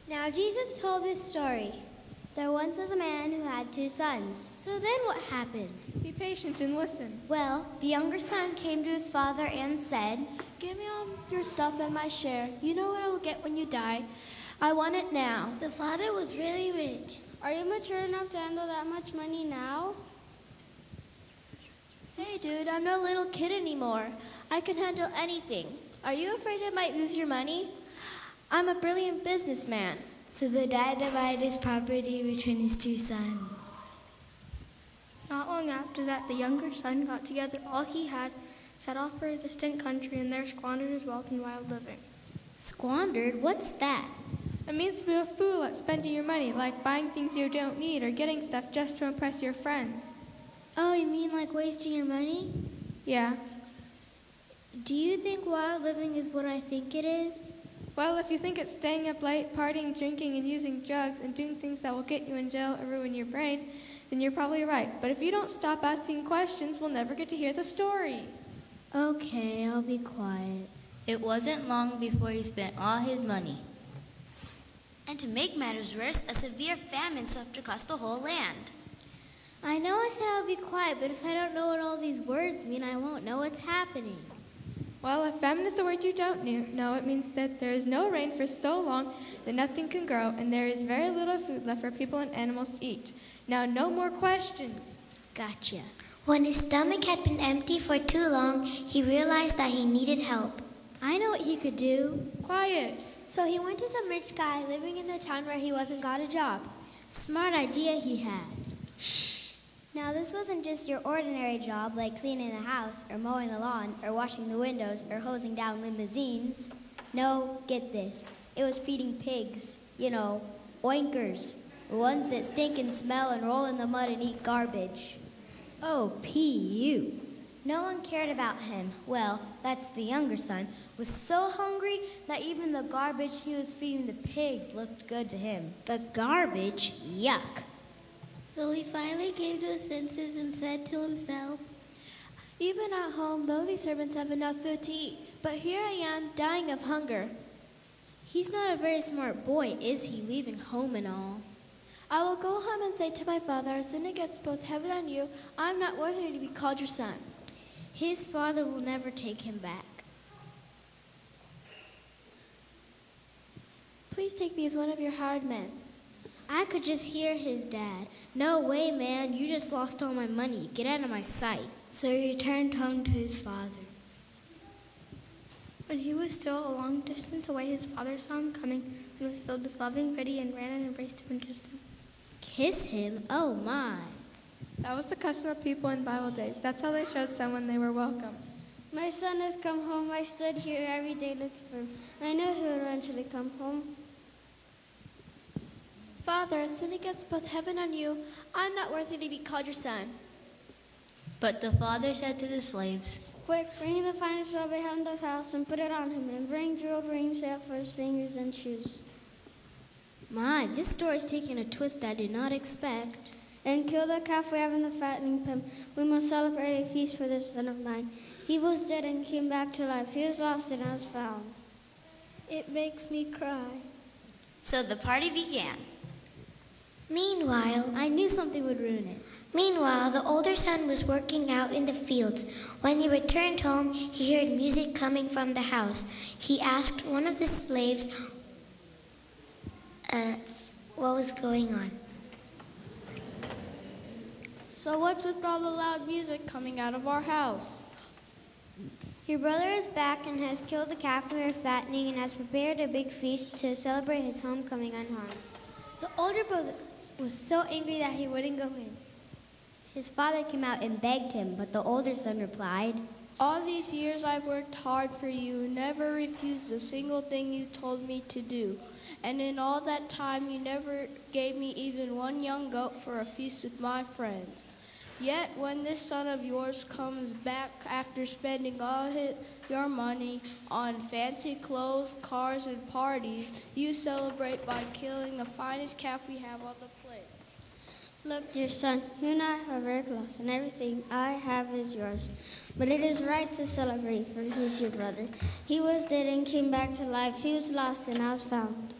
Now Jesus told this story. There once was a man who had 2 sons. So then what happened? Be patient and listen. Well, the younger son came to his father and said, "Give me all your stuff and my share. You know what I will get when you die. I want it now." The father was really rich. Are you mature enough to handle that much money now? Hey, dude, I'm no little kid anymore. I can handle anything. Are you afraid I might lose your money? I'm a brilliant businessman. So the dad divided his property between his 2 sons. Not long after that, the younger son got together all he had, set off for a distant country, and there squandered his wealth in wild living. Squandered? What's that? It means to be a fool at spending your money, like buying things you don't need or getting stuff just to impress your friends. Oh, you mean like wasting your money? Yeah. Do you think wild living is what I think it is? Well, if you think it's staying up late, partying, drinking, and using drugs, and doing things that will get you in jail or ruin your brain, then you're probably right. But if you don't stop asking questions, we'll never get to hear the story. Okay, I'll be quiet. It wasn't long before he spent all his money. And to make matters worse, a severe famine swept across the whole land. I know I said I'll be quiet, but if I don't know what all these words mean, I won't know what's happening. Well, if famine is the word you don't know, it means that there is no rain for so long that nothing can grow, and there is very little food left for people and animals to eat. Now, no more questions. Gotcha. When his stomach had been empty for too long, he realized that he needed help. I know what he could do. Quiet. So he went to some rich guy living in the town where he wasn't got a job. Smart idea he had. Shh. Now this wasn't just your ordinary job like cleaning the house or mowing the lawn or washing the windows or hosing down limousines. No, get this. It was feeding pigs. You know, oinkers. The ones that stink and smell and roll in the mud and eat garbage. Oh, P.U. No one cared about him. Well, that's the younger son, was so hungry that even the garbage he was feeding the pigs looked good to him. The garbage? Yuck. So he finally came to his senses and said to himself, Even at home, lowly servants have enough food to eat, but here I am, dying of hunger. He's not a very smart boy, is he, leaving home and all? I will go home and say to my father, I sin against both heaven and you. I am not worthy to be called your son. His father will never take him back. Please take me as one of your hired men. I could just hear his dad. No way, man, you just lost all my money. Get out of my sight. So he returned home to his father. When he was still a long distance away, his father saw him coming and was filled with loving pity and ran and embraced him and kissed him. Kiss him? Oh, my. That was the custom of people in Bible days. That's how they showed someone they were welcome. My son has come home. I stood here every day looking for him. I knew he would eventually come home. Father, I sin against both heaven and you. I'm not worthy to be called your son. But the father said to the slaves, Quick, bring the finest robe I have in the house and put it on him, and bring jeweled rings set for his fingers and shoes. My, this story's taking a twist I did not expect. And kill the calf we have in the fattening pen. We must celebrate a feast for this son of mine. He was dead and came back to life. He was lost and was found. It makes me cry. So the party began. Meanwhile, I knew something would ruin it. Meanwhile, the older son was working out in the fields. When he returned home, he heard music coming from the house. He asked one of the slaves what was going on. So what's with all the loud music coming out of our house? Your brother is back and has killed the calf we are fattening and has prepared a big feast to celebrate his homecoming unharmed. The older brother was so angry that he wouldn't go in. His father came out and begged him, but the older son replied, All these years I've worked hard for you, never refused a single thing you told me to do. And in all that time you never gave me even one young goat for a feast with my friends. Yet when this son of yours comes back after spending all your money on fancy clothes, cars, and parties, you celebrate by killing the finest calf we have on the plate. Look, dear son, you and I are very close, and everything I have is yours. But it is right to celebrate, for he is your brother. He was dead and came back to life. He was lost and now is found.